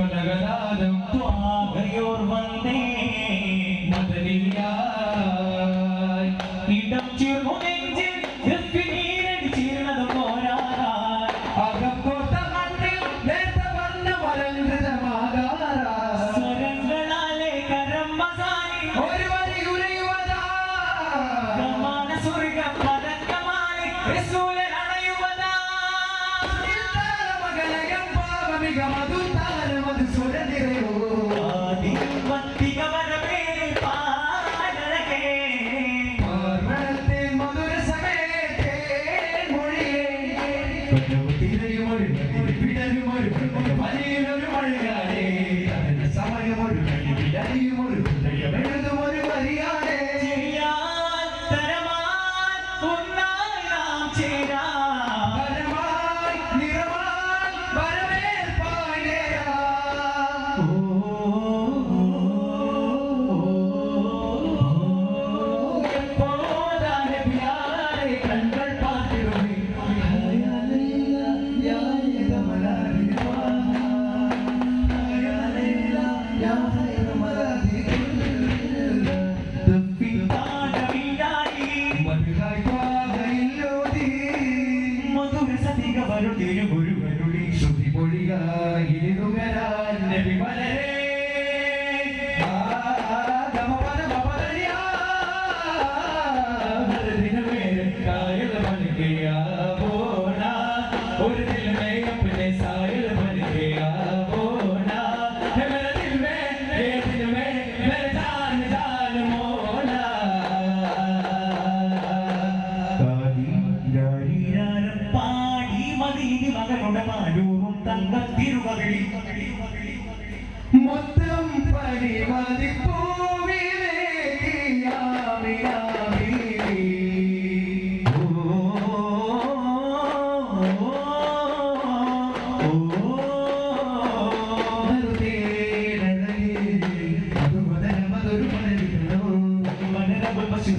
കനകനാദം ത്വാകയോർ വന്നേ മദനിയായി ഇടം ചേർന്നു നെഞ്ചിൽ രഫിനീരടി ചേർന്നത് പോരാറായി അകക്കോട്ട മണ്ണിൽ നേർത്ത വന്ന വരങ്കൃതമാകാറായി സ്വരങ്ങളാലെ കരം മസാനി ഒരു വരി ഉരയുവതാ ഗമാന സ്വർഗം പതക്കമായി റസൂലെ അണയുവതാ മകളയം പാവമിക മധുതാര മധുസുരനിരയോ ആദിവത്തിക വരമേരെ പാടലകേ പാർവണത്തെ മധുരസമേതേ മൊഴിയേ കൊണ്ടുതിരയുമൊരു വിടരുമൊരു വലിയൊരു മഴയാടേ അതിന്റെ സമയമൊരു വിടരുമൊരു ഹൃദയമെഴുതുമൊരു വരിയാടേ ചെയ്യാൻ തരമാൻ ഒന്നായി നാം ചേരാം പരമായി നിറമായി വരവേൽപ്പായി നേരാം എപ്പോഴാണ് പ്യാരെ കൺകൾ പാത്തിടുമേ ഒരു ദിൽ में अपने साहिल बन गया बोना है मेरे दिल में ये दिल में मेरे जान जान मोना കാടി ഗാരിരാരം പാടി മദീനി മകളുടെ മാലൂറും തങ്കത്തിരുമകളി മൊത്തം പരിമതിപ്പൂ